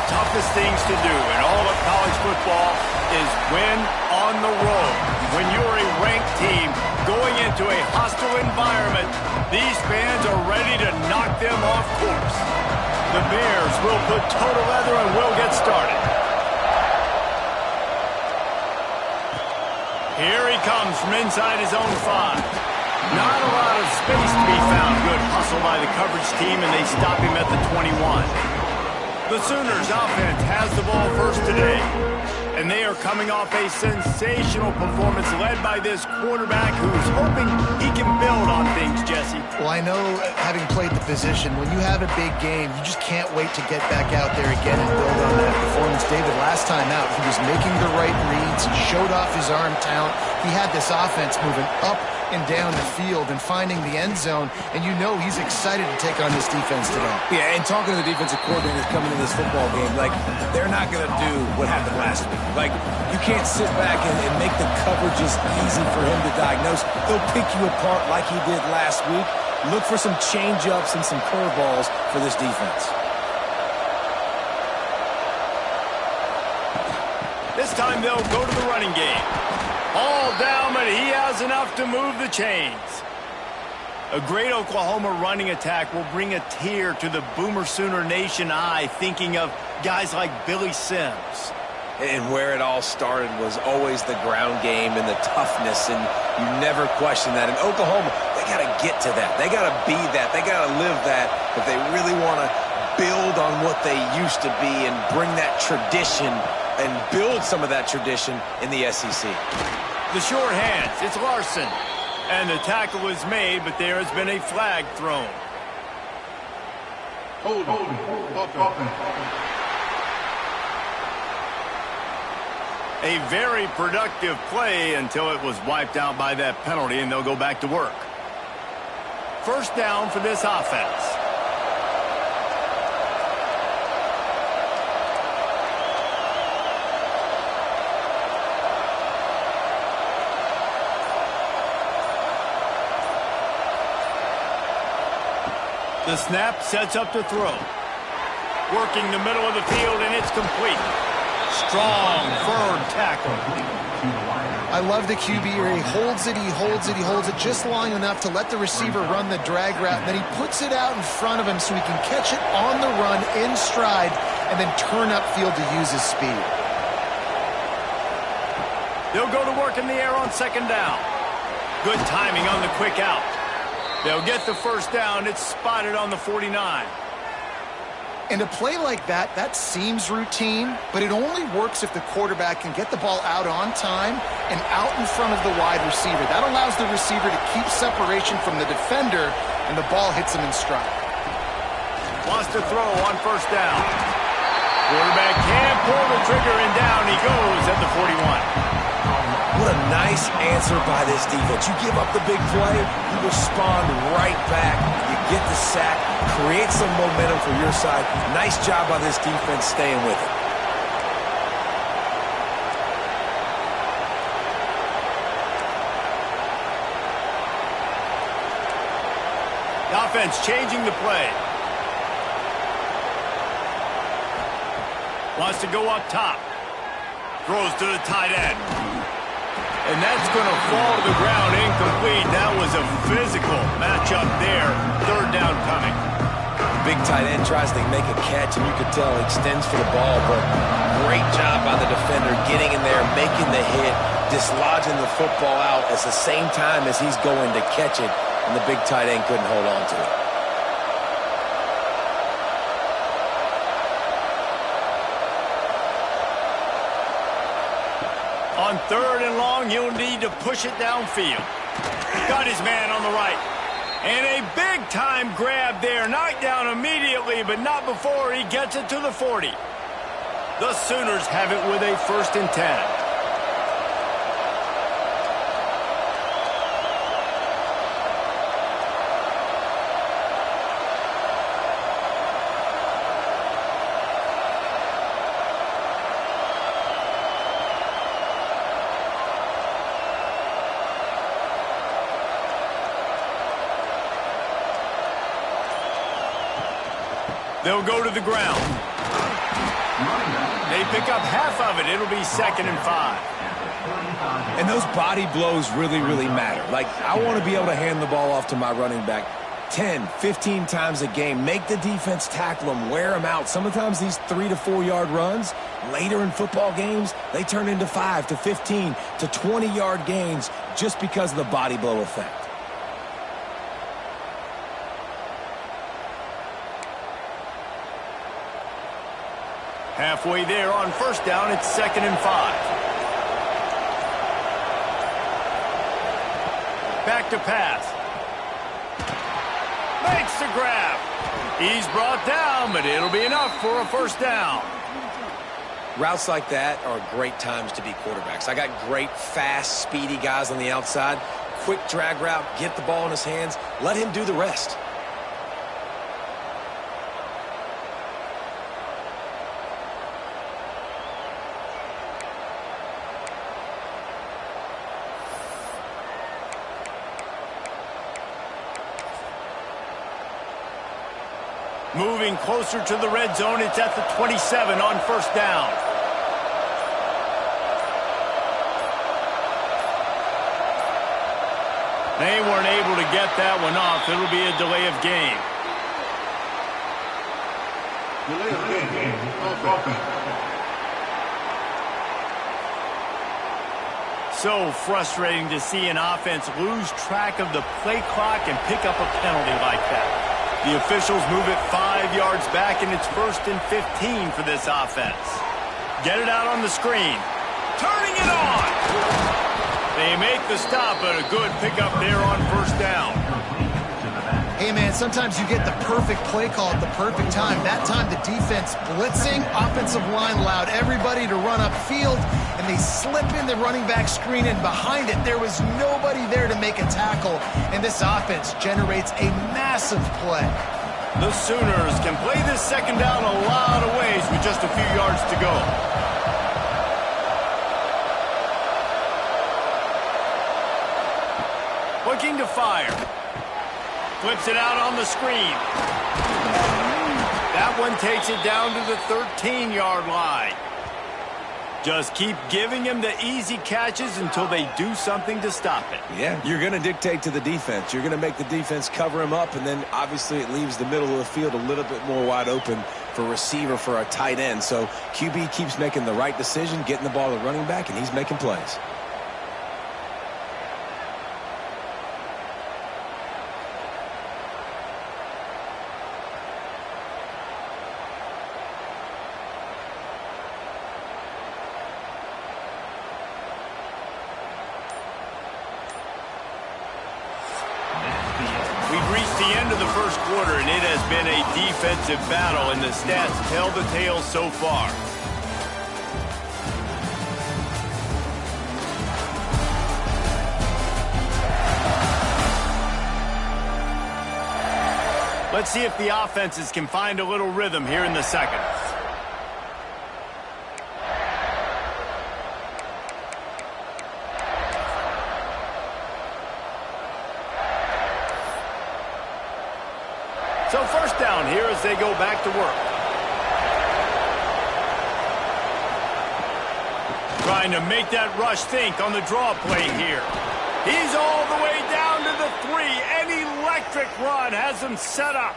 toughest things to do in all of college football is win on the road. When you're a ranked team going into a hostile environment, these fans are ready to knock them off course. The Bears will put total leather and will get started. Here he comes from inside his own 5. Not a lot of space to be found. Good hustle by the coverage team, and they stop him at the 21. The Sooners offense has the ball first today, and they are coming off a sensational performance led by this quarterback who's hoping he can build on things, Jesse. Well, I know, having played the position, when you have a big game, you just can't wait to get back out there again and build on that performance. David, last time out, he was making the right reads. He showed off his arm talent. He had this offense moving up and down the field and finding the end zone, and you know he's excited to take on this defense today. Yeah, and talking to the defensive coordinators coming into this football game, like, they're not going to do what happened last week. Like, you can't sit back and make the coverages easy for him to diagnose. He'll pick you apart like he did last week. Look for some change-ups and some curveballs for this defense. This time they'll go to the running game. All down, but he has enough to move the chains. A great Oklahoma running attack will bring a tear to the Boomer Sooner Nation eye, thinking of guys like Billy Sims. And where it all started was always the ground game and the toughness, and you never question that. In Oklahoma, they got to get to that. They got to be that. They got to live that if they really want to build on what they used to be and bring that tradition and build some of that tradition in the SEC. The short hands, it's Larson. And the tackle is made, but there has been a flag thrown. Hold on. A very productive play until it was wiped out by that penalty, and they'll go back to work. First down for this offense. The snap sets up to throw. Working the middle of the field, and it's complete. Strong, firm tackle. I love the QB here. He holds it just long enough to let the receiver run the drag route, and then he puts it out in front of him so he can catch it on the run in stride and then turn upfield to use his speed. They'll go to work in the air on second down. Good timing on the quick out. They'll get the first down. It's spotted on the 49. And a play like that seems routine, but it only works if the quarterback can get the ball out on time and out in front of the wide receiver. That allows the receiver to keep separation from the defender, and the ball hits him in stride. Wants to throw on first down. Quarterback can't pull the trigger, and down he goes at the 41. What a nice answer by this defense. You give up the big play, you respond right back. You get the sack, create some momentum for your side. Nice job by this defense staying with it. The offense changing the play. Wants to go up top. Throws to the tight end. And that's going to fall to the ground incomplete. That was a physical matchup there. Third down coming. Big tight end tries to make a catch, and you could tell he extends for the ball, but great job by the defender getting in there, making the hit, dislodging the football out at the same time as he's going to catch it, and the big tight end couldn't hold on to it. On third and long, he'll need to push it downfield. Got his man on the right. And a big-time grab there. Knocked down immediately, but not before he gets it to the 40. The Sooners have it with a 1st and 10. They'll go to the ground. They pick up half of it. It'll be 2nd and 5. And those body blows really, really matter. Like, I want to be able to hand the ball off to my running back 10, 15 times a game. Make the defense tackle them, wear them out. Sometimes these 3 to 4 yard runs, later in football games, they turn into 5 to 15 to 20 yard gains just because of the body blow effect. Halfway there on 1st down, it's 2nd and 5. Back to pass. Makes the grab. He's brought down, but it'll be enough for a 1st down. Routes like that are great times to be quarterbacks. I got great, fast, speedy guys on the outside. Quick drag route, get the ball in his hands, let him do the rest. Moving closer to the red zone, it's at the 27 on 1st down. They weren't able to get that one off. It'll be a delay of game. So frustrating to see an offense lose track of the play clock and pick up a penalty like that. The officials move it 5 yards back, and it's 1st and 15 for this offense. Get it out on the screen. Turning it on! They make the stop, but a good pickup there on 1st down. Hey, man, sometimes you get the perfect play call at the perfect time. That time the defense blitzing, offensive line allowed everybody to run upfield, and they slip in the running back screen, and behind it there was nobody there to make a tackle, and this offense generates a massive play. The Sooners can play this 2nd down a lot of ways with just a few yards to go. Looking to fire. Flips it out on the screen. That one takes it down to the 13-yard line. Just keep giving him the easy catches until they do something to stop it. Yeah, you're going to dictate to the defense. You're going to make the defense cover him up, and then obviously it leaves the middle of the field a little bit more wide open for receiver, for a tight end. So QB keeps making the right decision, getting the ball to the running back, and he's making plays. We've reached the end of the 1st quarter, and it has been a defensive battle, and the stats tell the tale so far. Let's see if the offenses can find a little rhythm here in the 2nd. So 1st down here as they go back to work. Trying to make that rush think on the draw play here. He's all the way down to the 3. An electric run has him set up.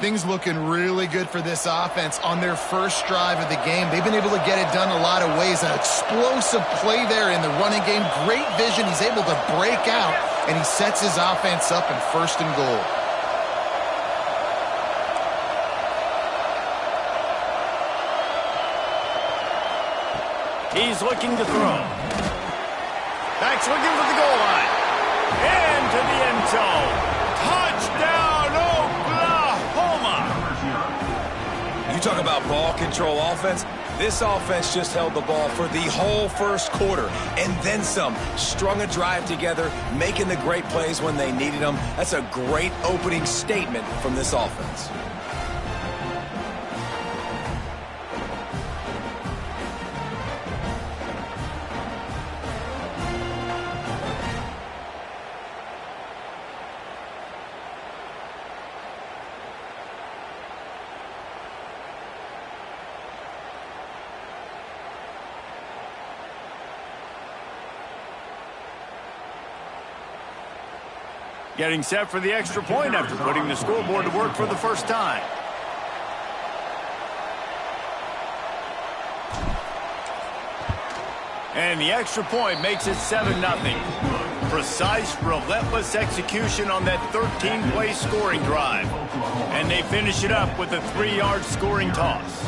Things looking really good for this offense on their first drive of the game. They've been able to get it done a lot of ways. An explosive play there in the running game. Great vision. He's able to break out, and he sets his offense up in 1st and goal. He's looking to throw. Back's looking for the goal line. Into the end zone. Touchdown, Oklahoma! You talk about ball control offense. This offense just held the ball for the whole 1st quarter and then some. Strung a drive together, making the great plays when they needed them. That's a great opening statement from this offense. getting set for the extra point after putting the scoreboard to work for the first time. And the extra point makes it 7-0. Precise, relentless execution on that 13-play scoring drive. And they finish it up with a 3-yard scoring toss.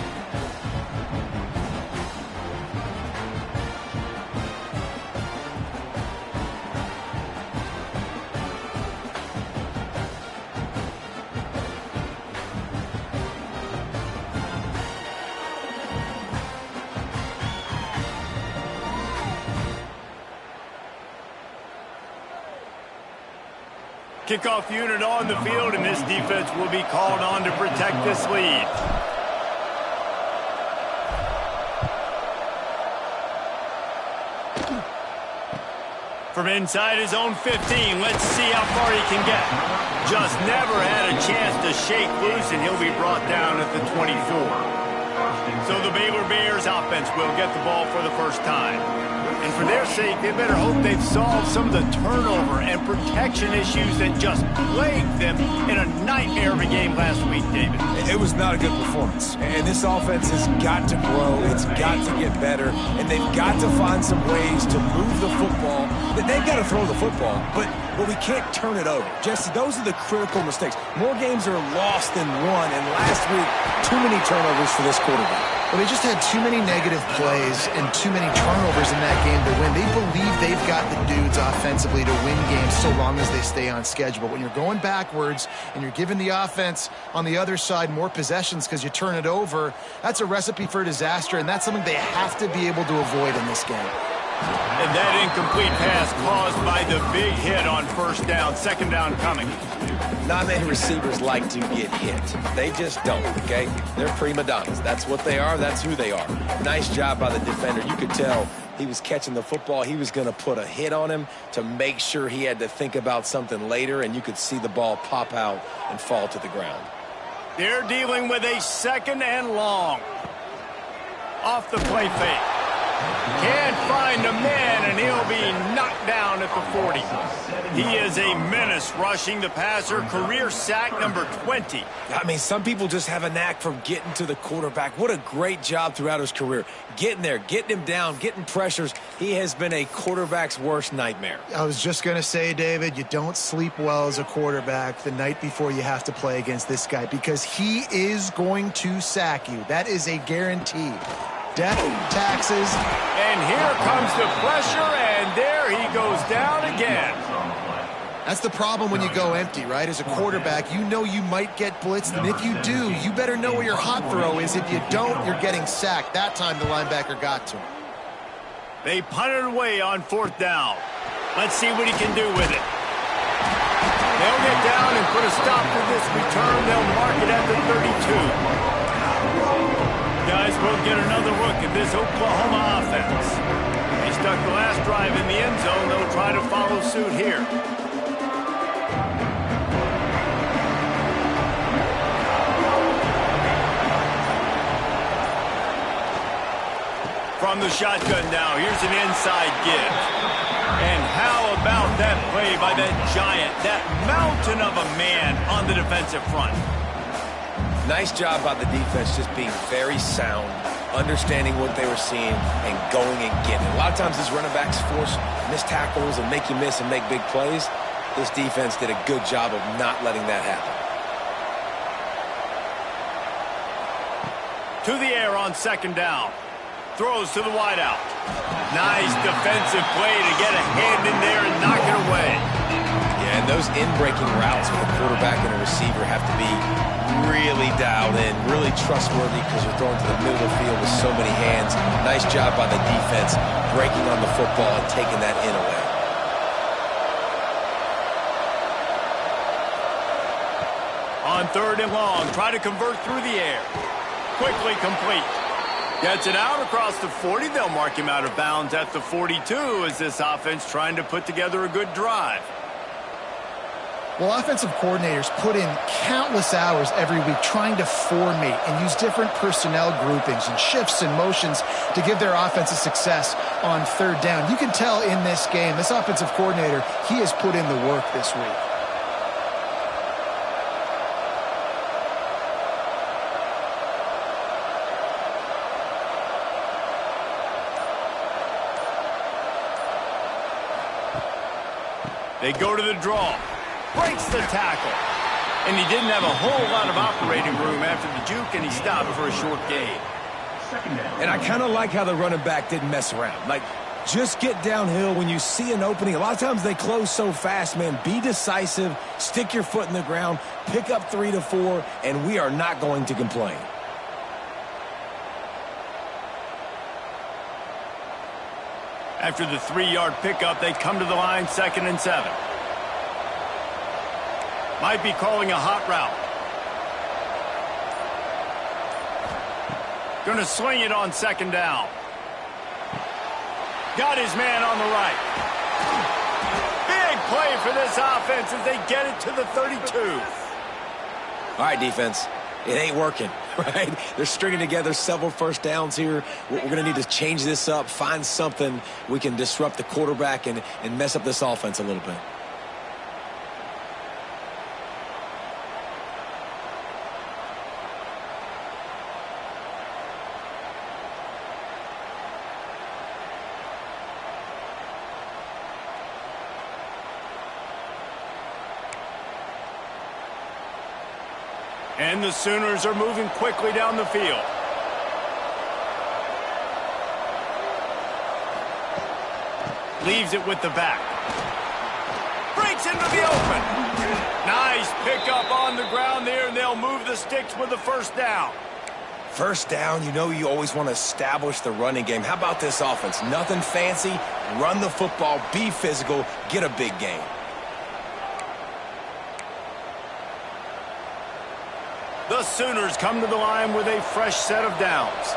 Kickoff unit on the field, and this defense will be called on to protect this lead. From inside his own 15, let's see how far he can get. Just never had a chance to shake loose, and he'll be brought down at the 24. So the Baylor Bears offense will get the ball for the first time. And for their sake, they better hope they've solved some of the turnover and protection issues that just plagued them in a nightmare of a game last week, David. It was not a good performance. And this offense has got to grow. It's got to get better. And they've got to find some ways to move the football. They've got to throw the football, but we can't turn it over. Jesse, those are the critical mistakes. More games are lost than won, and last week, too many turnovers for this quarterback. Well, they just had too many negative plays and too many turnovers in that game to win. They believe they've got the dudes offensively to win games so long as they stay on schedule. But when you're going backwards and you're giving the offense on the other side more possessions because you turn it over, that's a recipe for disaster, and that's something they have to be able to avoid in this game. And that incomplete pass caused by the big hit on first down, second down coming. Not many receivers like to get hit. They just don't, okay? They're prima donnas. That's what they are. That's who they are. Nice job by the defender. You could tell he was catching the football. He was going to put a hit on him to make sure he had to think about something later, and you could see the ball pop out and fall to the ground. They're dealing with a second and long. Off the play fake. Can't find a man, and he'll be knocked down at the 40. He is a menace rushing the passer, career sack number 20. I mean, some people just have a knack for getting to the quarterback. What a great job throughout his career. Getting there, getting him down, getting pressures. He has been a quarterback's worst nightmare. I was just going to say, David, you don't sleep well as a quarterback the night before you have to play against this guy because he is going to sack you. That is a guarantee. Death, taxes. And here comes the pressure, and there he goes down again. That's the problem when you go empty, right? As a quarterback, you know you might get blitzed, and if you do, you better know where your hot throw is. If you don't, you're getting sacked. That time the linebacker got to him. They punted away on fourth down. Let's see what he can do with it. They'll get down and put a stop to this return. They'll mark it at the 32. Guys, we'll get another look at this Oklahoma offense. They stuck the last drive in the end zone. They'll try to follow suit here. From the shotgun now, here's an inside give. And how about that play by that giant, that mountain of a man on the defensive front? Nice job by the defense just being very sound, understanding what they were seeing, and going and getting it. A lot of times these running backs force missed tackles and make you miss and make big plays. This defense did a good job of not letting that happen. To the air on second down. Throws to the wideout. Nice defensive play to get a hand in there and knock it away. Yeah, and those in-breaking routes with a quarterback and a receiver have to be really dialed in, really trustworthy because you're throwing to the middle of the field with so many hands. Nice job by the defense breaking on the football and taking that in away. On third and long, try to convert through the air. Quickly complete. Gets it out across the 40. They'll mark him out of bounds at the 42 as this offense trying to put together a good drive. Well, offensive coordinators put in countless hours every week trying to formate and use different personnel groupings and shifts and motions to give their offensive success on third down. You can tell in this game, this offensive coordinator, he has put in the work this week. They go to the draw. Breaks the tackle. And he didn't have a whole lot of operating room after the juke, and he stopped for a short gain. And I kind of like how the running back didn't mess around. Like, just get downhill when you see an opening. A lot of times they close so fast, man. Be decisive, stick your foot in the ground, pick up 3 to 4, and we are not going to complain. After the 3-yard pickup, they come to the line, 2nd and 7. Might be calling a hot route. Going to swing it on 2nd down. Got his man on the right. Big play for this offense as they get it to the 32. All right, defense. It ain't working, right? They're stringing together several first downs here. We're going to need to change this up, find something we can disrupt the quarterback and mess up this offense a little bit. And the Sooners are moving quickly down the field. Leaves it with the back. Breaks into the open. Nice pickup on the ground there, and they'll move the sticks with the first down. First down, you know you always want to establish the running game. How about this offense? Nothing fancy. Run the football, be physical, get a big gain. The Sooners come to the line with a fresh set of downs.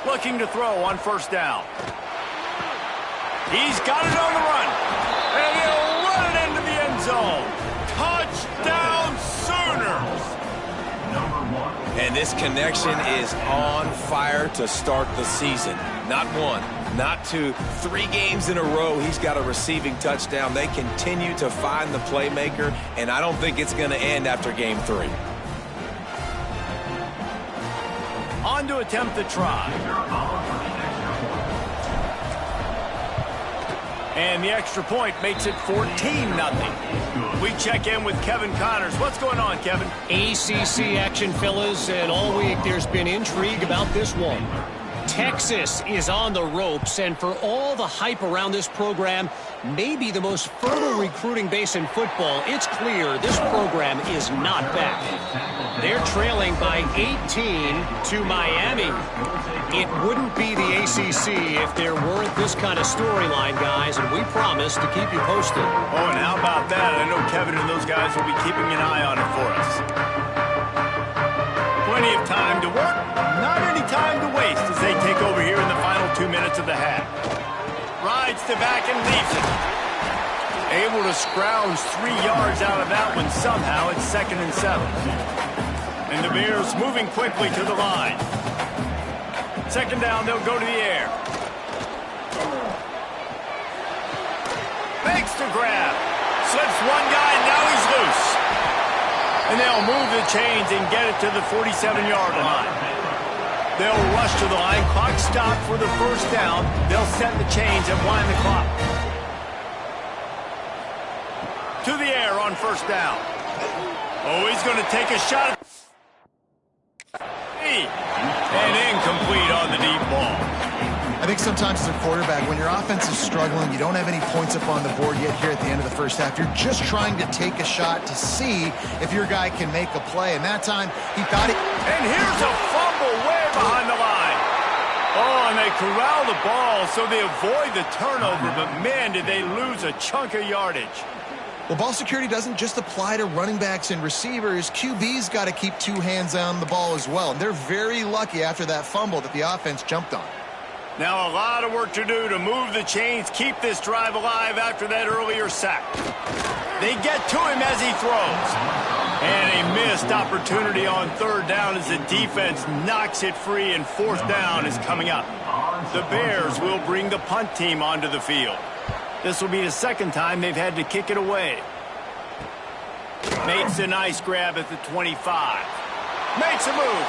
Looking to throw on first down. He's got it on the run. And he'll run it into the end zone. Touchdown, Sooners! And this connection is on fire to start the season. Not one, not two, 3 games in a row he's got a receiving touchdown. They continue to find the playmaker, and I don't think it's going to end after game 3. On to attempt the try. And the extra point makes it 14-0. We check in with Kevin Connors. What's going on, Kevin? ACC action, fellas, and all week there's been intrigue about this one. Texas is on the ropes, and for all the hype around this program, maybe the most fertile recruiting base in football, it's clear this program is not back. They're trailing by 18 to Miami. It wouldn't be the ACC if there weren't this kind of storyline, guys, and we promise to keep you posted. Oh, and how about that? I know Kevin and those guys will be keeping an eye on it for us. Plenty of time to work, not any time to waste as they take over here in the final 2 minutes of the half. Rides to back and leaves it. Able to scrounge 3 yards out of that one somehow. It's 2nd and 7. And the Bears moving quickly to the line. 2nd down, they'll go to the air. Makes the grab. Slips one guy, and now he's loose. And they'll move the chains and get it to the 47-yard line. They'll rush to the line. Clock stopped for the first down. They'll set the chains and wind the clock. To the air on first down. Oh, he's going to take a shot. And incomplete on the deep ball. I think sometimes as a quarterback, when your offense is struggling, you don't have any points up on the board yet here at the end of the first half. You're just trying to take a shot to see if your guy can make a play. And that time, he thought it. And here's a fumble way behind the line. Oh, and they corral the ball so they avoid the turnover. But, man, did they lose a chunk of yardage. Well, ball security doesn't just apply to running backs and receivers. QB's got to keep 2 hands on the ball as well. And they're very lucky after that fumble that the offense jumped on. Now a lot of work to do to move the chains, keep this drive alive after that earlier sack. They get to him as he throws. And a missed opportunity on 3rd down as the defense knocks it free, and 4th down is coming up. The Bears will bring the punt team onto the field. This will be the 2nd time they've had to kick it away. Makes a nice grab at the 25. Makes a move.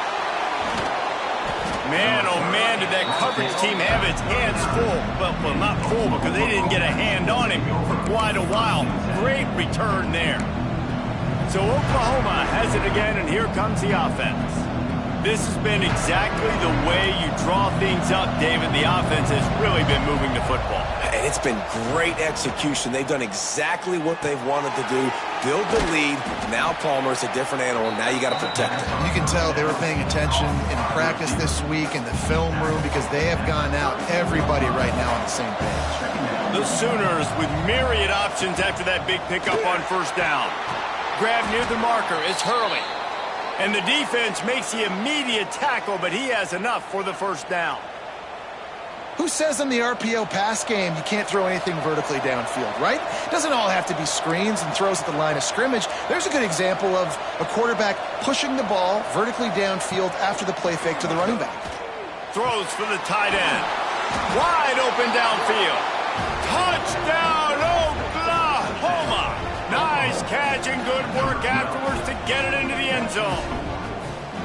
Man, oh man, did that coverage team have its hands full. Well, not full because they didn't get a hand on him for quite a while. Great return there. So Oklahoma has it again, and here comes the offense. This has been exactly the way you draw things up, David. The offense has really been moving the football. And it's been great execution. They've done exactly what they've wanted to do. Build the lead. Now Palmer's a different animal. Now you got to protect him. You can tell they were paying attention in practice this week in the film room because they have gone out, everybody right now on the same page. The Sooners with myriad options after that big pickup on first down. Grab near the marker is Hurley. And the defense makes the immediate tackle, but he has enough for the first down. Who says in the RPO pass game you can't throw anything vertically downfield, right? It doesn't all have to be screens and throws at the line of scrimmage. There's a good example of a quarterback pushing the ball vertically downfield after the play fake to the running back. Throws for the tight end. Wide open downfield. Touchdown, Oklahoma! Nice catch and good work afterwards to get it into the end zone.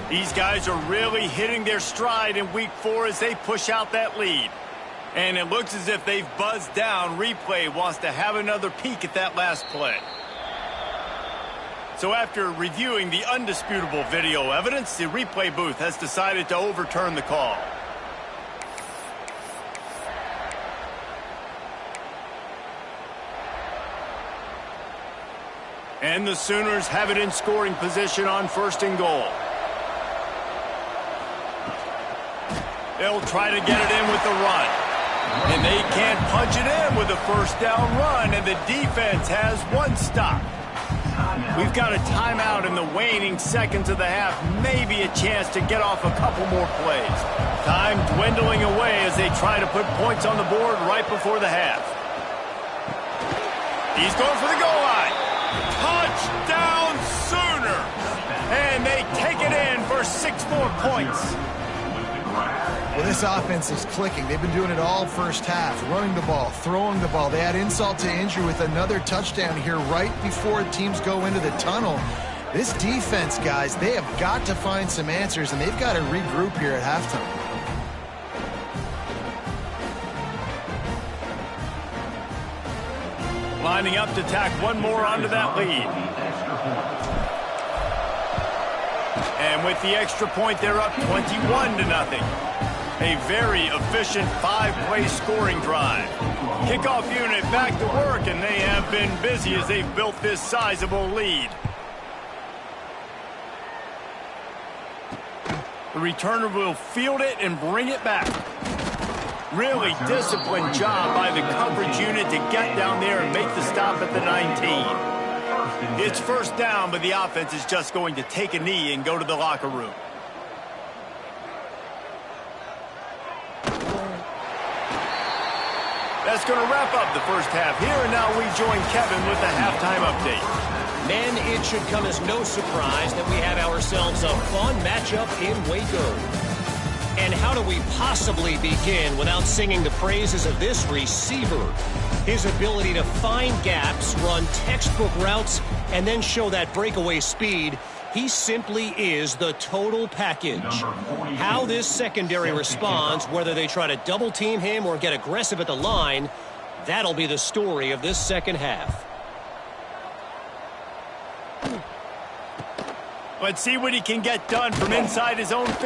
These guys are really hitting their stride in week 4 as they push out that lead. And it looks as if they've buzzed down. Replay wants to have another peek at that last play. So after reviewing the undisputable video evidence, the replay booth has decided to overturn the call. And the Sooners have it in scoring position on 1st and goal. They'll try to get it in with the run. And they can't punch it in with a first down run, and the defense has one stop. We've got a timeout in the waning seconds of the half, maybe a chance to get off a couple more plays. Time dwindling away as they try to put points on the board right before the half. He's going for the goal line. Touchdown Sooner! And they take it in for 6 more points. Well, this offense is clicking. They've been doing it all first half, running the ball, throwing the ball. They had insult to injury with another touchdown here right before teams go into the tunnel. This defense, guys, they have got to find some answers, and they've got to regroup here at halftime. Lining up to tack one more onto that lead. And with the extra point, they're up 21-0. A very efficient 5-play scoring drive. Kickoff unit back to work, and they have been busy as they've built this sizable lead. The returner will field it and bring it back. Really disciplined job by the coverage unit to get down there and make the stop at the 19. It's first down, but the offense is just going to take a knee and go to the locker room. That's going to wrap up the first half here, and now we join Kevin with the halftime update. Men, it should come as no surprise that we have ourselves a fun matchup in Waco. And how do we possibly begin without singing the praises of this receiver? His ability to find gaps, run textbook routes, and then show that breakaway speed. He simply is the total package. How this secondary responds, whether they try to double team him or get aggressive at the line, that'll be the story of this second half. Let's see what he can get done from inside his own 15.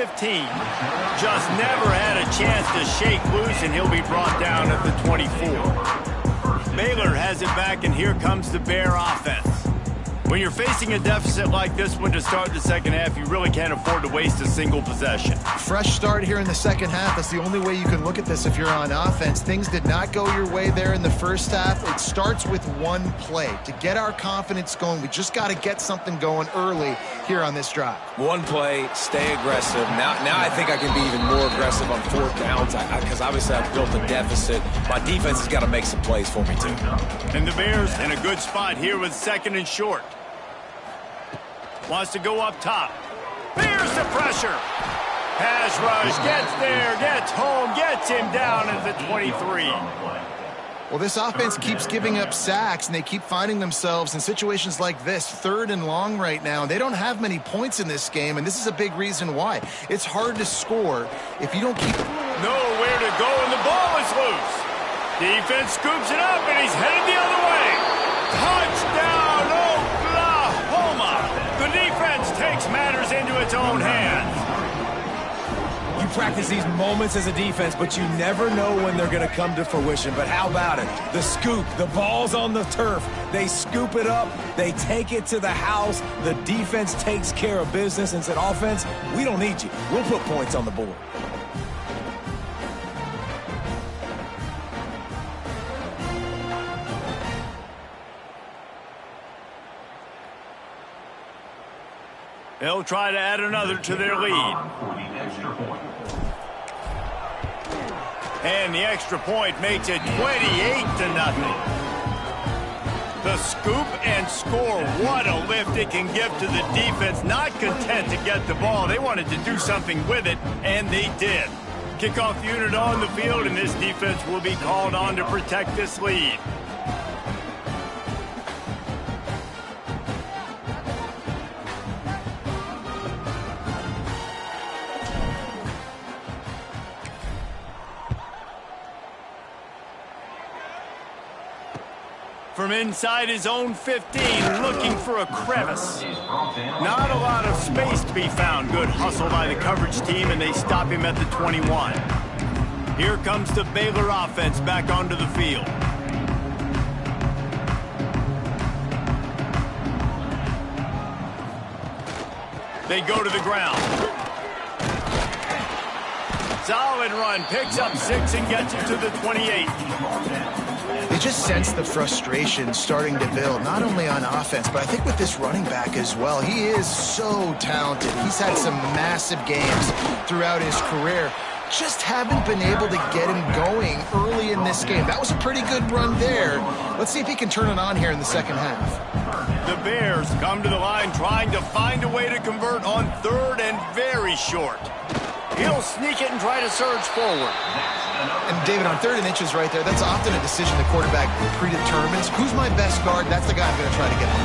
Just never had a chance to shake loose, and he'll be brought down at the 24. Baylor has it back, and here comes the Bear offense. When you're facing a deficit like this one to start the second half, you really can't afford to waste a single possession. Fresh start here in the second half. That's the only way you can look at this if you're on offense. Things did not go your way there in the first half. It starts with one play. To get our confidence going, we just got to get something going early here on this drive. One play, stay aggressive. Now I think I can be even more aggressive on 4th downs because obviously I've built a deficit. My defense has got to make some plays for me, too. And the Bears in a good spot here with 2nd and short. Wants to go up top. Fears the pressure. Pass rush, gets there, gets home, gets him down at the 23. Well, this offense keeps giving up sacks, and they keep finding themselves in situations like this, 3rd and long right now. They don't have many points in this game, and this is a big reason why. It's hard to score if you don't keep... Nowhere to go, and the ball is loose. Defense scoops it up, and he's headed the other way. Touchdown, Oklahoma! The defense takes matters into its own hands. You practice these moments as a defense, but you never know when they're going to come to fruition. But how about it? The scoop, the ball's on the turf. They scoop it up. They take it to the house. The defense takes care of business and said, offense, we don't need you. We'll put points on the board. They'll try to add another to their lead. And the extra point makes it 28-0. The scoop and score. What a lift it can give to the defense. Not content to get the ball. They wanted to do something with it, and they did. Kickoff unit on the field, and this defense will be called on to protect this lead. From inside his own 15, looking for a crevice. Not a lot of space to be found. Good hustle by the coverage team, and they stop him at the 21. Here comes the Baylor offense back onto the field. They go to the ground. Solid run, picks up 6 and gets it to the 28. They just sense the frustration starting to build, not only on offense, but I think with this running back as well. He is so talented. He's had some massive games throughout his career. Just haven't been able to get him going early in this game. That was a pretty good run there. Let's see if he can turn it on here in the second half. The Bears come to the line trying to find a way to convert on 3rd and very short. He'll sneak it and try to surge forward. And David, on 3rd and inches right there, that's often a decision the quarterback predetermines. Who's my best guard? That's the guy I'm going to try to get on.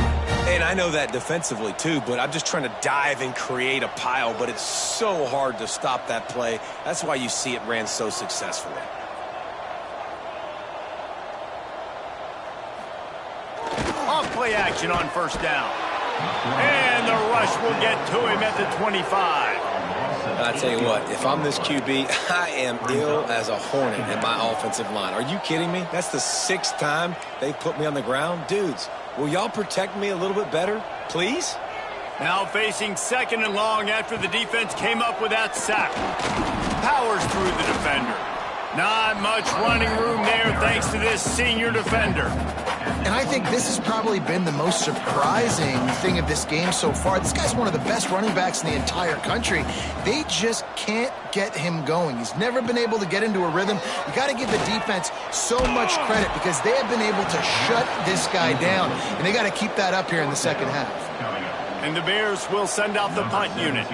And I know that defensively too, but I'm just trying to dive and create a pile, but it's so hard to stop that play. That's why you see it ran so successfully. Off play action on 1st down. And the rush will get to him at the 25. And I tell you what, if I'm this QB, I am ill as a hornet in my offensive line. Are you kidding me? That's the 6th time they put me on the ground. Dudes, will y'all protect me a little bit better, please? Now facing 2nd and long after the defense came up with that sack. Powers through the defender. Not much running room there thanks to this senior defender. And I think this has probably been the most surprising thing of this game so far. This guy's one of the best running backs in the entire country. They just can't get him going. He's never been able to get into a rhythm. You got to give the defense so much credit because they have been able to shut this guy down, and they got to keep that up here in the second half. And the Bears will send out the punt unit.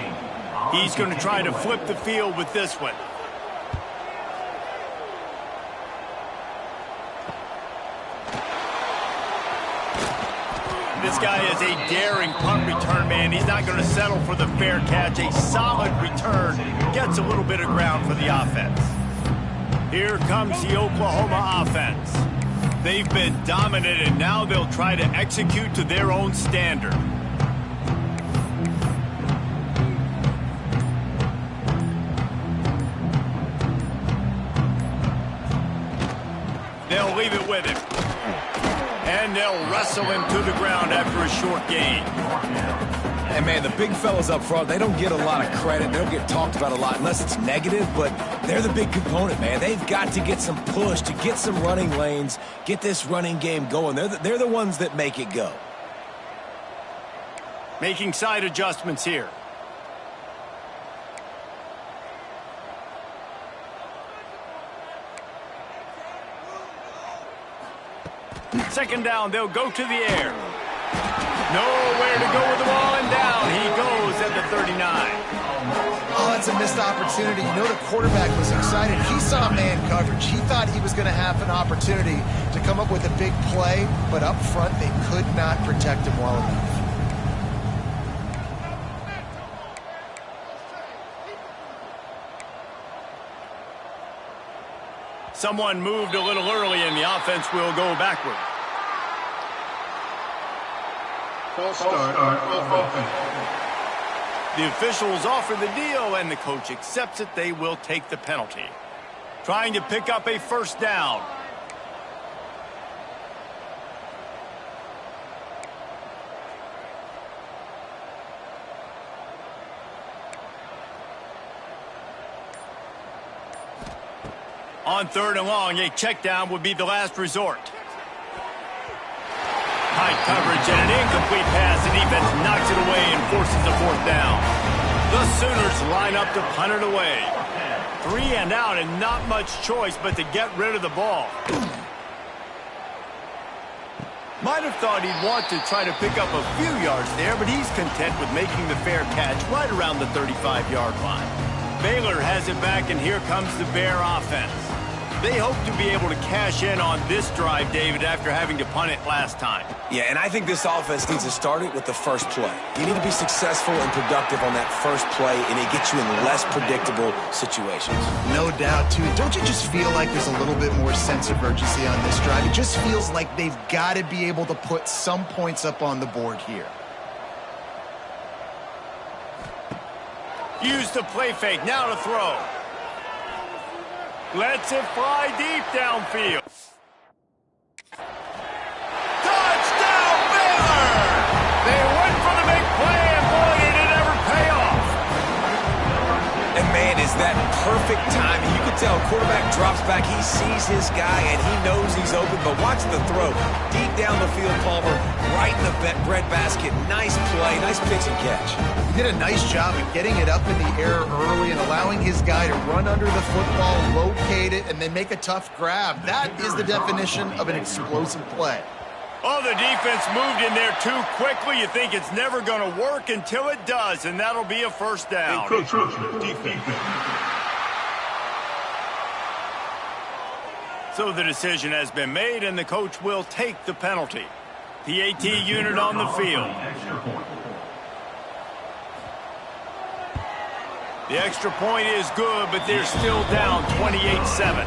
He's going to try to flip the field with this one. This guy is a daring punt return man. He's not going to settle for the fair catch. A solid return. Gets a little bit of ground for the offense. Here comes the Oklahoma offense. They've been dominated. Now they'll try to execute to their own standard. They'll leave it with him. And they'll wrestle him to the ground after a short gain. And, man, the big fellas up front, they don't get a lot of credit. They don't get talked about a lot unless it's negative, but they're the big component, man. They've got to get some push, to get some running lanes, get this running game going. They're the ones that make it go. Making side adjustments here. Second down, they'll go to the air. Nowhere to go with the ball, and down he goes at the 39. Oh, it's a missed opportunity. You know the quarterback was excited. He saw man coverage. He thought he was going to have an opportunity to come up with a big play, but up front they could not protect him well enough. Someone moved a little early and the offense will go backward. False start. Offense. The officials offer the deal and the coach accepts it. They will take the penalty. Trying to pick up a first down. On 3rd and long, a check down would be the last resort. High coverage and an incomplete pass. The defense knocks it away and forces a 4th down. The Sooners line up to punt it away. 3 and out and not much choice but to get rid of the ball. Might have thought he'd want to try to pick up a few yards there, but he's content with making the fair catch right around the 35-yard line. Baylor has it back, and here comes the Bear offense. They hope to be able to cash in on this drive, David, after having to punt it last time. Yeah, and I think this offense needs to start it with the first play. You need to be successful and productive on that first play, and it gets you in less predictable situations. No doubt, too. Don't you just feel like there's a little bit more sense of urgency on this drive? It just feels like they've got to be able to put some points up on the board here. Use the play fake. Now to throw. Lets it fly deep downfield. Touchdown, Baylor! They went for the big play, and boy, did it ever pay off. And man, is that perfect timing. You can tell quarterback drops back. He sees his guy, and he knows he's open. But watch the throw. Deep down the field, Palmer, right in the breadbasket. Nice play, nice pitch and catch. He did a nice job of getting it up in the air early and allowing his guy to run under the football, locate it, and then make a tough grab. That is the definition of an explosive play. Oh, the defense moved in there too quickly. You think it's never going to work until it does, and that'll be a first down. Defense. So the decision has been made, and the coach will take the penalty. PAT unit on the field. The extra point is good, but they're still down 28-7.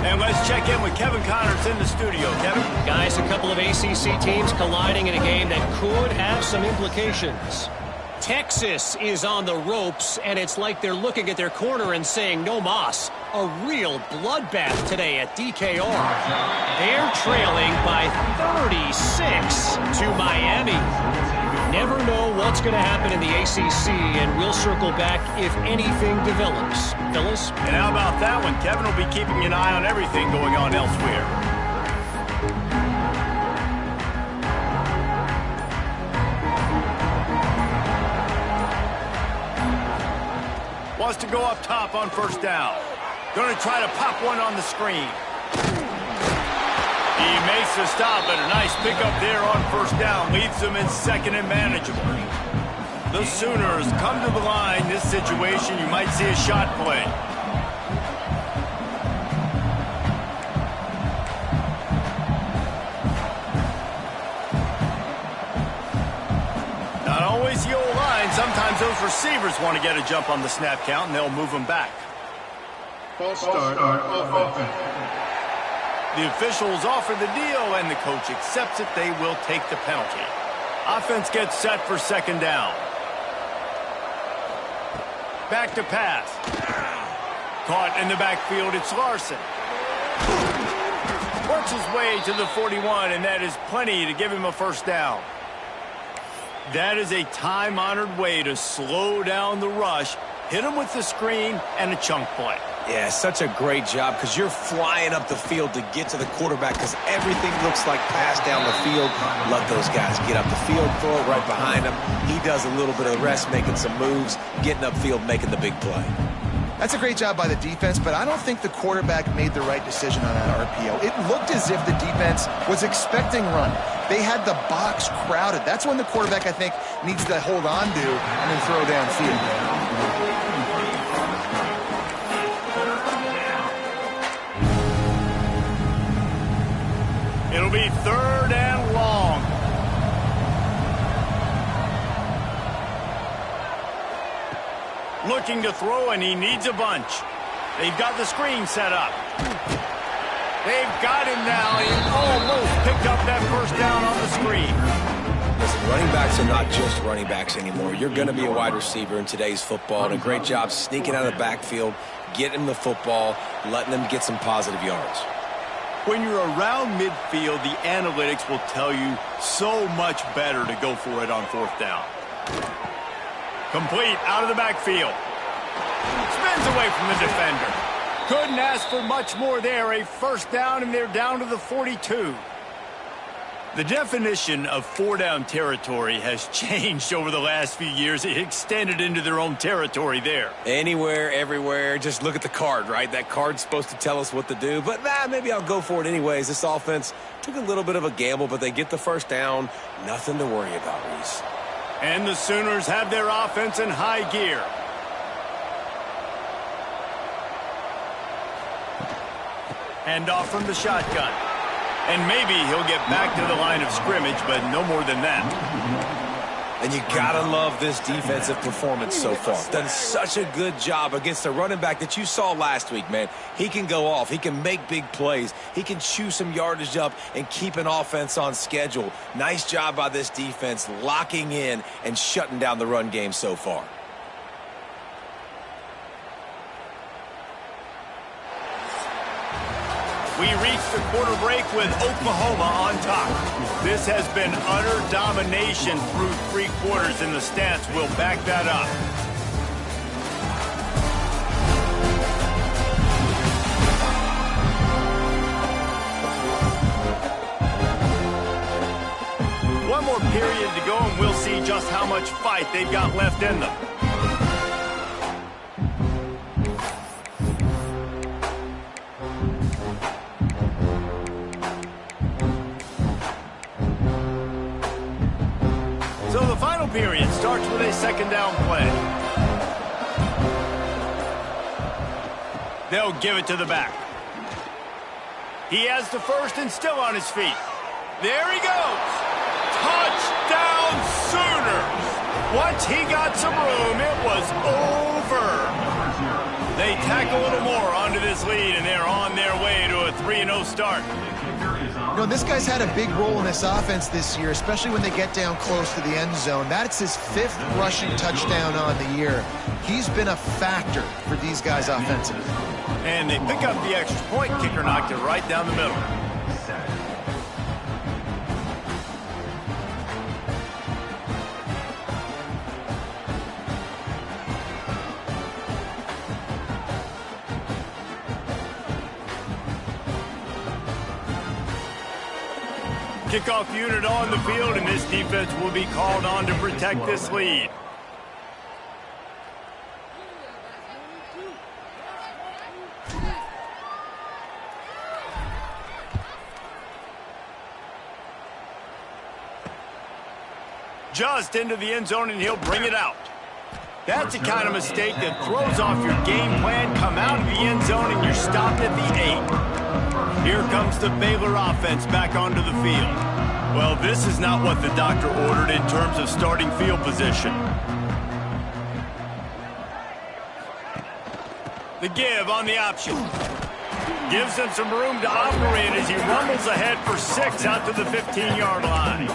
And let's check in with Kevin Connors in the studio. Kevin? Guys, a couple of ACC teams colliding in a game that could have some implications. Texas is on the ropes, and it's like they're looking at their corner and saying, no mas. A real bloodbath today at DKR. They're trailing by 36 to Miami. Never know what's going to happen in the ACC, and we'll circle back if anything develops. Phyllis? And how about that one? Kevin will be keeping an eye on everything going on elsewhere. Wants to go up top on first down. Going to try to pop one on the screen. He makes the stop, and a nice pickup there on first down. Leaves them in second and manageable. The Sooners come to the line. This situation, you might see a shot play. Not always the old line. Sometimes those receivers want to get a jump on the snap count, and they'll move them back. False start. Offense. The officials offer the deal, and the coach accepts it. They will take the penalty. Offense gets set for second down. Back to pass. Caught in the backfield, it's Larson. Works his way to the 41, and that is plenty to give him a first down. That is a time-honored way to slow down the rush, hit him with the screen, and a chunk play. Yeah, such a great job because you're flying up the field to get to the quarterback because everything looks like pass down the field. Let those guys get up the field, throw it right behind him. He does a little bit of rest, making some moves, getting upfield, making the big play. That's a great job by the defense, but I don't think the quarterback made the right decision on that RPO. It looked as if the defense was expecting run. They had the box crowded. That's when the quarterback, I think, needs to hold on to and then throw downfield. It'll be 3rd and long. Looking to throw, and he needs a bunch. They've got the screen set up. They've got him now. He almost picked up that first down on the screen. Listen, running backs are not just running backs anymore. You're going to be a wide receiver in today's football, and a great job sneaking out of the backfield, getting the football, letting them get some positive yards. When you're around midfield, the analytics will tell you so much better to go for it on 4th down. Complete out of the backfield. Spins away from the defender. Couldn't ask for much more there. A first down, and they're down to the 42. The definition of 4-down territory has changed over the last few years. It extended into their own territory there. Anywhere, everywhere, just look at the card, right? That card's supposed to tell us what to do, but maybe I'll go for it anyways. This offense took a little bit of a gamble, but they get the first down. Nothing to worry about, Reese. And the Sooners have their offense in high gear. Hand off from the shotgun. And maybe he'll get back to the line of scrimmage, but no more than that. And you gotta love this defensive performance so far. Done such a good job against the running back that you saw last week, man. He can go off. He can make big plays. He can chew some yardage up and keep an offense on schedule. Nice job by this defense locking in and shutting down the run game so far. We reached the quarter break with Oklahoma on top. This has been utter domination through 3 quarters, and the stats will back that up. One more period to go, and we'll see just how much fight they've got left in them. So the final period starts with a 2nd down play. They'll give it to the back. He has the first and still on his feet. There he goes. Touchdown Sooners. Once he got some room, it was over. They tack a little more onto this lead, and they're on their way to a 3-0 start. You know, this guy's had a big role in this offense this year, especially when they get down close to the end zone. That's his 5th rushing touchdown on the year. He's been a factor for these guys offensively. And they pick up the extra point. Kicker knocked it right down the middle. Kickoff unit on the field, and this defense will be called on to protect this lead. Just into the end zone, and he'll bring it out. That's the kind of mistake that throws off your game plan. Come out of the end zone, and you're stopped at the 8. Here comes the Baylor offense back onto the field. Well, this is not what the doctor ordered in terms of starting field position. The give on the option. Gives him some room to operate as he rumbles ahead for 6 out to the 15-yard line.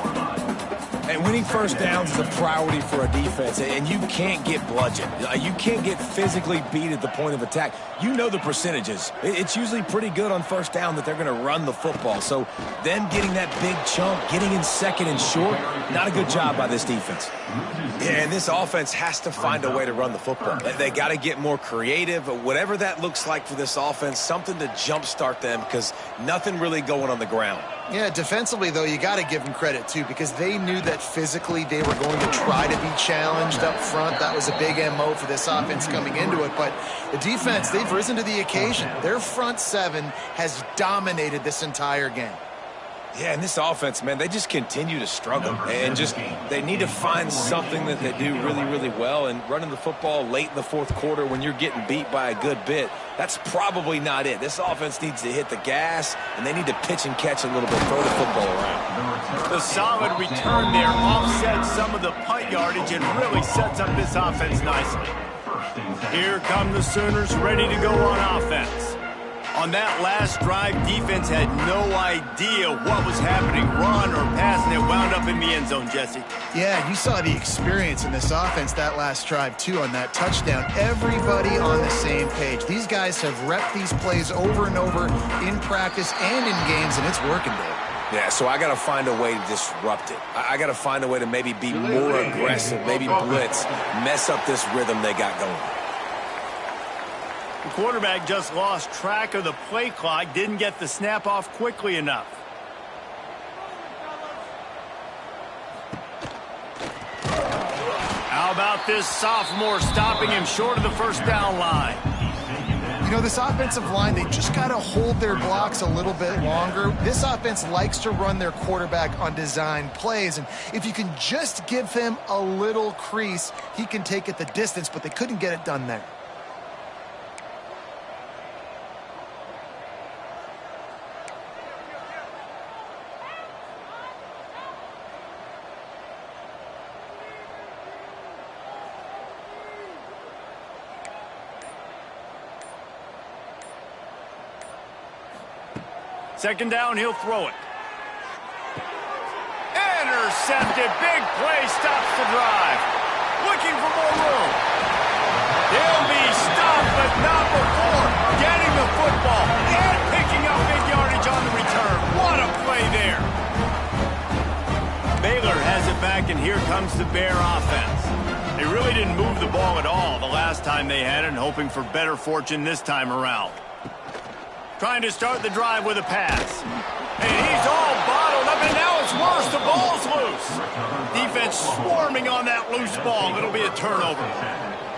And winning first downs is a priority for a defense, and you can't get bludgeoned. You can't get physically beat at the point of attack. You know the percentages. It's usually pretty good on first down that they're going to run the football. So them getting that big chunk, getting in 2nd and short, not a good job by this defense. Yeah, and this offense has to find a way to run the football. They got to get more creative, whatever that looks like for this offense, something to jumpstart them because nothing really going on the ground. Yeah, defensively, though, you got to give them credit, too, because they knew that physically they were going to try to be challenged up front. That was a big MO for this offense coming into it. But the defense, they've risen to the occasion. Their front 7 has dominated this entire game. Yeah, and this offense, man, they just continue to struggle. And just they need to find something that they do really, really well. And running the football late in the fourth quarter when you're getting beat by a good bit, that's probably not it. This offense needs to hit the gas, and they need to pitch and catch a little bit, throw the football around. The solid return there offsets some of the punt yardage and really sets up this offense nicely. Here come the Sooners ready to go on offense. On that last drive, defense had no idea what was happening, run or pass, and it wound up in the end zone, Jesse. Yeah, you saw the experience in this offense that last drive, too, on that touchdown. Everybody on the same page. These guys have repped these plays over and over in practice and in games, and it's working, Dave. Yeah, so I got to find a way to disrupt it. I got to find a way to maybe be more aggressive, maybe blitz, mess up this rhythm they got going. The quarterback just lost track of the play clock, didn't get the snap off quickly enough. How about this sophomore stopping him short of the first down line? You know, this offensive line, they just got to hold their blocks a little bit longer. This offense likes to run their quarterback on design plays, and if you can just give him a little crease, he can take it the distance, but they couldn't get it done there. Second down, he'll throw it. Intercepted. Big play stops the drive. Looking for more room. They'll be stopped, but not before getting the football and picking up big yardage on the return. What a play there. Baylor has it back, and here comes the Bear offense. They really didn't move the ball at all the last time they had it, and hoping for better fortune this time around. Trying to start the drive with a pass. And he's all bottled up, and now it's worse. The ball's loose. Defense swarming on that loose ball. It'll be a turnover.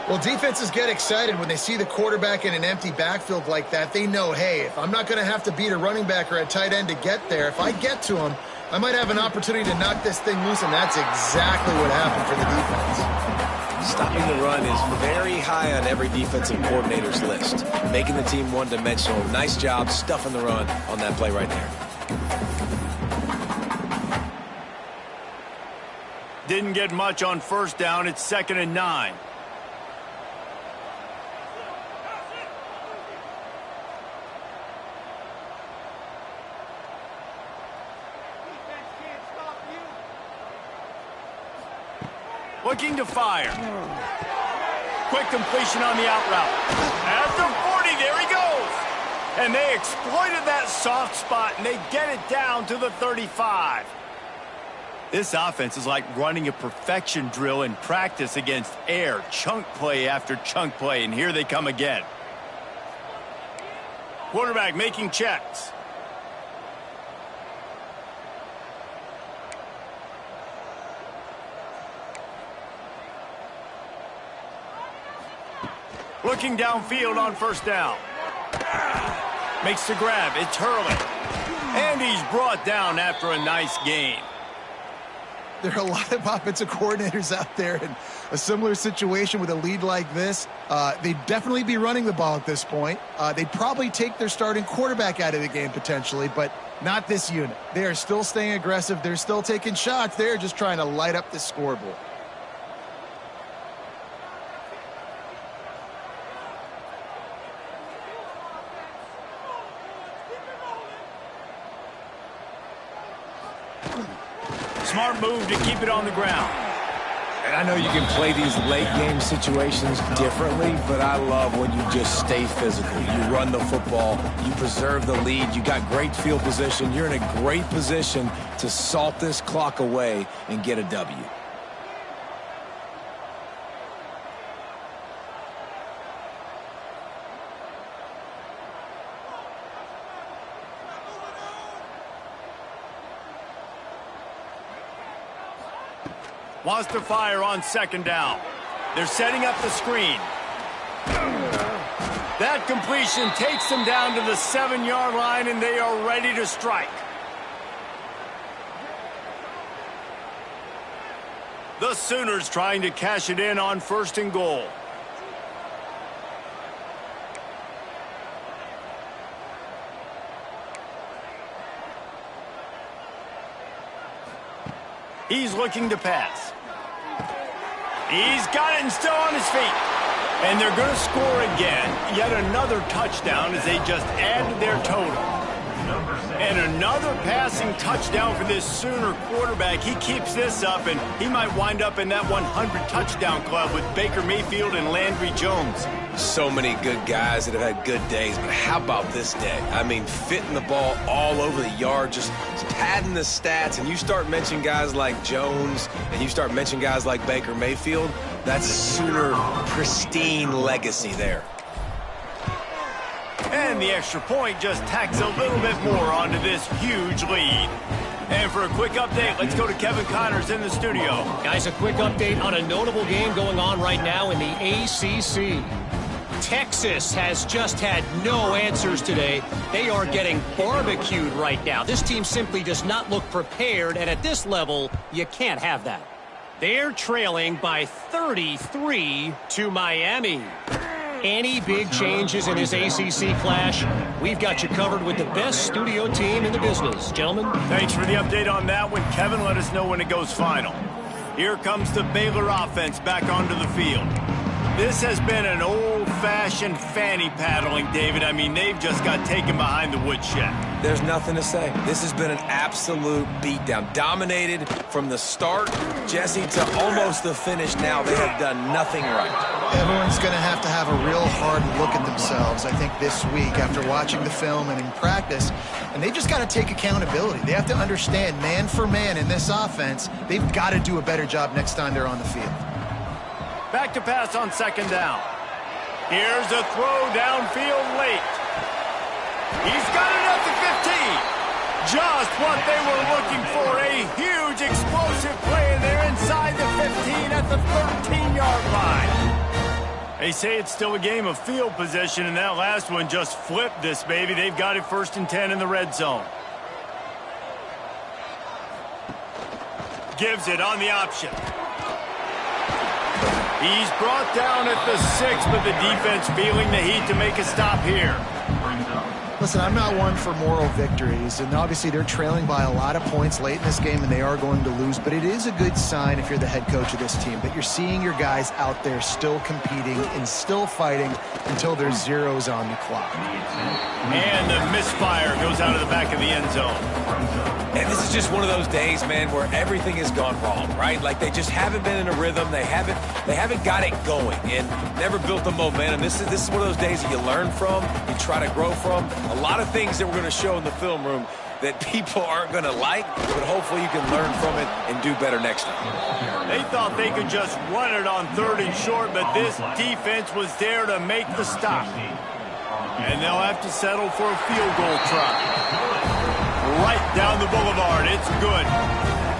Well, defenses get excited when they see the quarterback in an empty backfield like that. They know, hey, if I'm not going to have to beat a running back or a tight end to get there, if I get to him, I might have an opportunity to knock this thing loose, and that's exactly what happened for the defense. Stopping the run is very high on every defensive coordinator's list. Making the team one-dimensional. Nice job stuffing the run on that play right there. Didn't get much on first down. It's 2nd and 9. Looking to fire. Quick completion on the out route. At the 40, there he goes. And they exploited that soft spot, and they get it down to the 35. This offense is like running a perfection drill in practice against air. Chunk play after chunk play, and here they come again. Quarterback making checks. Looking downfield on first down. Makes the grab. It's Hurley. And he's brought down after a nice gain. There are a lot of offensive coordinators out there in a similar situation with a lead like this. They'd definitely be running the ball at this point. They'd probably take their starting quarterback out of the game potentially, but not this unit. They are still staying aggressive. They're still taking shots. They're just trying to light up the scoreboard. Smart move to keep it on the ground. And I know you can play these late-game situations differently, but I love when you just stay physical. You run the football, you preserve the lead, you got great field position. You're in a great position to salt this clock away and get a W. Wants to fire on second down. They're setting up the screen. That completion takes them down to the 7-yard line, and they are ready to strike. The Sooners trying to cash it in on 1st and goal. He's looking to pass. He's got it and still on his feet. And they're going to score again. Yet another touchdown as they just added their total. And another passing touchdown for this Sooner quarterback. He keeps this up, and he might wind up in that 100 touchdown club with Baker Mayfield and Landry Jones. So many good guys that have had good days, but how about this day? I mean, fitting the ball all over the yard, just padding the stats, and you start mentioning guys like Jones, and you start mentioning guys like Baker Mayfield, that's Sooner pristine legacy there. And the extra point just tacks a little bit more onto this huge lead. And for a quick update, let's go to Kevin Connors in the studio. Guys, a quick update on a notable game going on right now in the ACC. Texas has just had no answers today. They are getting barbecued right now. This team simply does not look prepared, and at this level, you can't have that. They're trailing by 33 to Miami. Any big changes in this ACC clash, we've got you covered with the best studio team in the business. Gentlemen. Thanks for the update on that one. Kevin, let us know when it goes final. Here comes the Baylor offense back onto the field. This has been an old-fashioned fanny paddling, David. I mean, they've just got taken behind the woodshed. There's nothing to say. This has been an absolute beatdown. Dominated from the start, Jesse, to almost the finish now. They have done nothing right. Everyone's going to have a real hard look at themselves, I think, this week after watching the film and in practice. And they've just got to take accountability. They have to understand, man for man in this offense, they've got to do a better job next time they're on the field. Back to pass on 2nd down. Here's a throw downfield late. He's got it at the 15. Just what they were looking for. A huge explosive play, and they're inside the 15 at the 13-yard line. They say it's still a game of field position, and that last one just flipped this baby. They've got it 1st and 10 in the red zone. Gives it on the option. He's brought down at the 6, but the defense feeling the heat to make a stop here. Listen, I'm not one for moral victories, and obviously they're trailing by a lot of points late in this game, and they are going to lose, but it is a good sign if you're the head coach of this team that you're seeing your guys out there still competing and still fighting until there's zeros on the clock. And the misfire goes out of the back of the end zone. And this is just one of those days, man, where everything has gone wrong, right? Like they just haven't been in a rhythm. They haven't got it going and never built the momentum. This is one of those days that you learn from, you try to grow from. A lot of things that we're going to show in the film room that people aren't going to like, but hopefully you can learn from it and do better next time. They thought they could just run it on 3rd and short, but this defense was there to make the stop. And they'll have to settle for a field goal try. Right down the boulevard. It's good.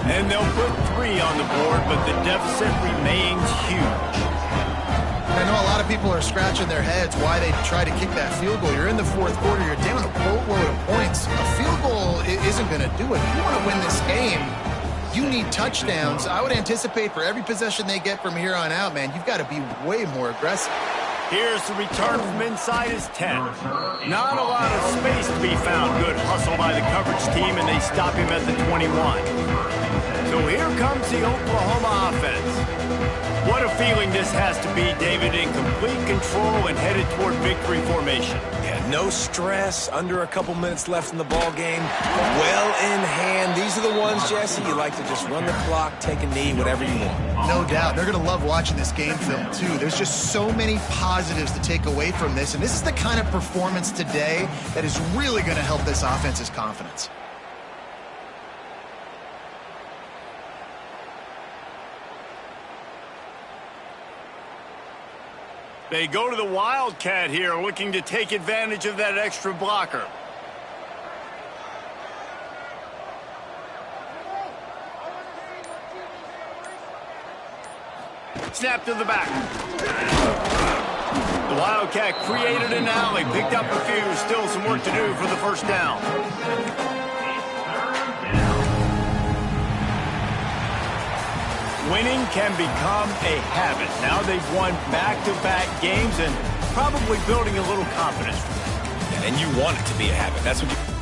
And they'll put 3 on the board, but the deficit remains huge. I know a lot of people are scratching their heads why they try to kick that field goal. You're in the 4th quarter. You're down a boatload of points. A field goal isn't going to do it. If you want to win this game, you need touchdowns. I would anticipate for every possession they get from here on out, man, you've got to be way more aggressive. Here's the return from inside his 10. Not a lot of space to be found. Good hustle by the coverage team, and they stop him at the 21. So here comes the Oklahoma offense. What a feeling this has to be, David, in complete control and headed toward victory formation. Yeah, no stress, under a couple minutes left in the ball game, well in hand. These are the ones, Jesse, you like to just run the clock, take a knee, whatever you want. No doubt. They're going to love watching this game film, too. There's just so many positives to take away from this, and this is the kind of performance today that is really going to help this offense's confidence. They go to the Wildcat here, looking to take advantage of that extra blocker. Snap to the back. The Wildcat created an alley, picked up a few, still some work to do for the 1st down. Winning can become a habit. Now they've won back-to-back games and probably building a little confidence. And you want it to be a habit. That's what you...